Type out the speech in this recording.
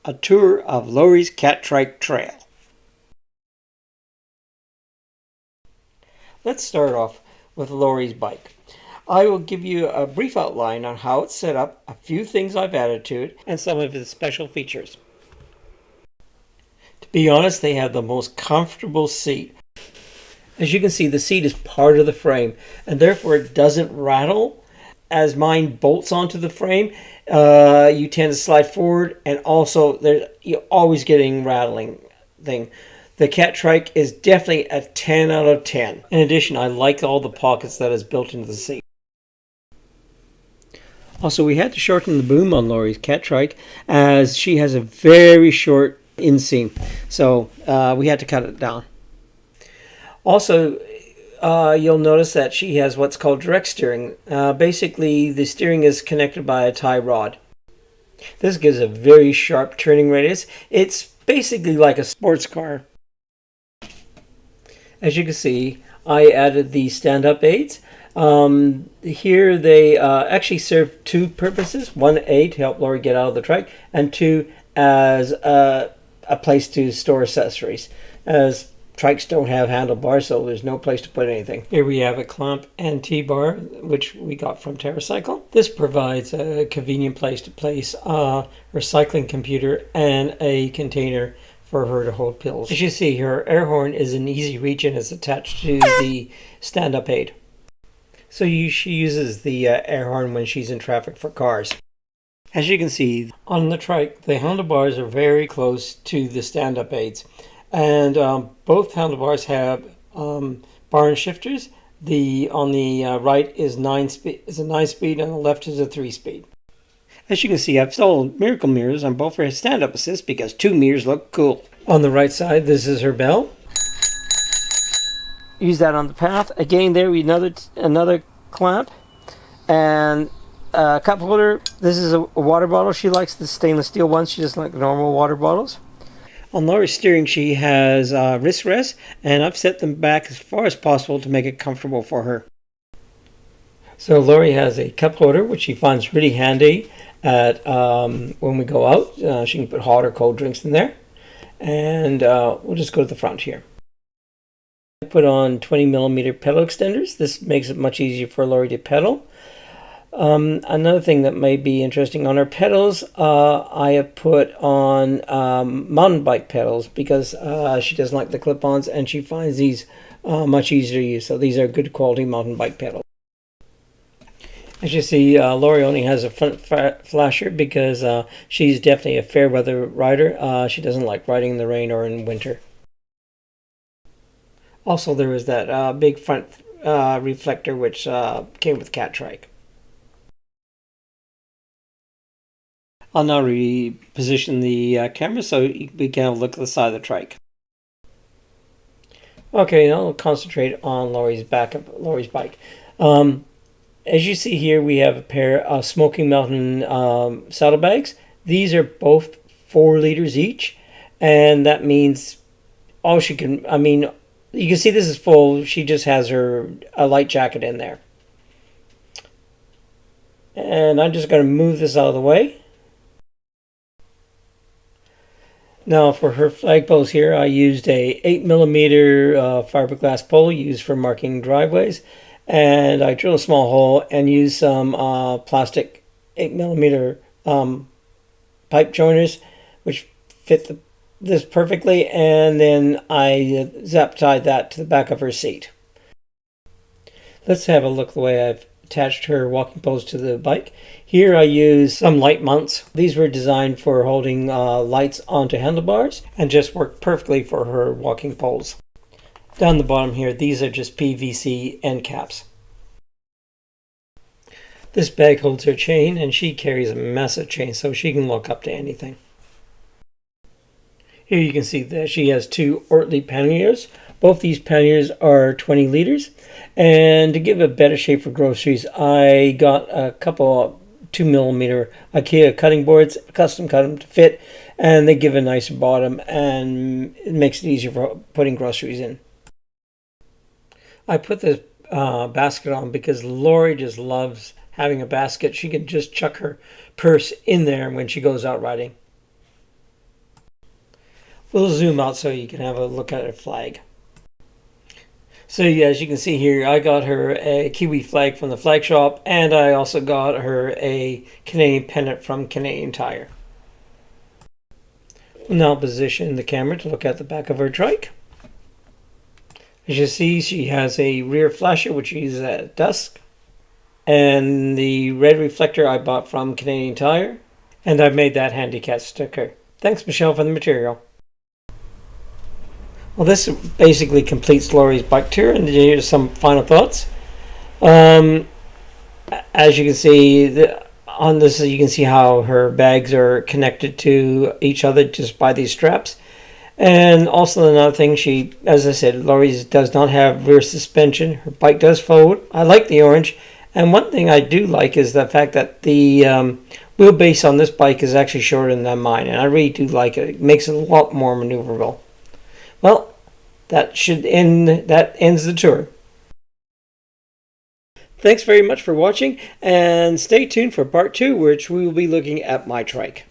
a tour of Laurie's Catrike Trail. Let's start off with Laurie's bike. I will give you a brief outline on how it's set up, a few things I've added to it, and some of its special features. To be honest, they have the most comfortable seat. As you can see, the seat is part of the frame, and therefore it doesn't rattle. As mine bolts onto the frame, you tend to slide forward, and also you're always getting rattling thing. The Catrike is definitely a 10 out of 10. In addition, I like all the pockets that is built into the seat. Also, we had to shorten the boom on Laurie's Catrike as she has a very short inseam, so we had to cut it down. Also, you'll notice that she has what's called direct steering. Basically, the steering is connected by a tie rod. This gives a very sharp turning radius. It's basically like a sports car. As you can see, I added the stand-up aids. Here they actually serve two purposes. One, A, to help Laurie get out of the trike, and two, as a place to store accessories, as trikes don't have handlebars, so there's no place to put anything. Here we have a clamp and T-bar, which we got from TerraCycle. This provides a convenient place to place a recycling computer and a container for her to hold pills. As you see, her air horn is in easy reach and is attached to the stand-up aid. So she uses the air horn when she's in traffic for cars. As you can see, on the trike, the handlebars are very close to the stand-up aids. And both handlebars have bar and shifters. On the right is a 9-speed, and the left is a 3-speed. As you can see, I've installed miracle mirrors on both for stand-up assist because 2 mirrors look cool. On the right side, this is her bell. Use that on the path. Again, there we another clamp and a cup holder. This is a water bottle. She likes the stainless steel ones. She doesn't like normal water bottles. On Laurie's steering, she has wrist rests, and I've set them back as far as possible to make it comfortable for her. So Laurie has a cup holder, which she finds really handy at when we go out. She can put hot or cold drinks in there. And we'll just go to the front here. I put on 20mm pedal extenders. This makes it much easier for Laurie to pedal. Another thing that may be interesting, on her pedals, I have put on mountain bike pedals because she doesn't like the clip-ons and she finds these much easier to use. So these are good quality mountain bike pedals. As you see, Laurie only has a front flasher because she's definitely a fair weather rider. She doesn't like riding in the rain or in winter. Also, there is that big front reflector which came with Catrike. I'll now reposition the camera so we can have a look at the side of the trike. Okay, now I'll concentrate on Laurie's bike. As you see here, we have a pair of Smoky Mountain saddlebags. These are both 4 liters each, and that means all she can, you can see this is full. She just has a light jacket in there. And I'm just going to move this out of the way. Now for her flagpoles here, I used a 8mm fiberglass pole used for marking driveways. And I drilled a small hole and used some plastic 8mm pipe joiners, which fit this perfectly. And then I zap tied that to the back of her seat. Let's have a look at the way I've attached her walking poles to the bike. Here I use some light mounts. These were designed for holding lights onto handlebars and just work perfectly for her walking poles. Down the bottom here, these are just PVC end caps. This bag holds her chain, and she carries a massive chain so she can look up to anything. Here you can see that she has 2 Ortley panniers. Both these panniers are 20 liters. And to give a better shape for groceries, I got a couple of 2mm IKEA cutting boards, custom cut them to fit, and they give a nicer bottom and it makes it easier for putting groceries in. I put this basket on because Laurie just loves having a basket. She can just chuck her purse in there when she goes out riding. We'll zoom out so you can have a look at her flag. So yeah, as you can see here, I got her a Kiwi flag from the flag shop, and I also got her a Canadian pennant from Canadian Tire. We'll now position the camera to look at the back of her trike. As you see, she has a rear flasher, which she uses at dusk, and the red reflector I bought from Canadian Tire, and I've made that handicap sticker. Thanks, Michelle, for the material. Well, this basically completes Laurie's bike tour, and here's some final thoughts. As you can see, on this, you can see how her bags are connected to each other just by these straps. And also another thing, as I said, Laurie's does not have rear suspension. Her bike does fold. I like the orange. And one thing I do like is the fact that the wheelbase on this bike is actually shorter than mine, and I really do like it. It makes it a lot more maneuverable. Well, that ends the tour. Thanks very much for watching, and stay tuned for part 2, which we will be looking at my trike.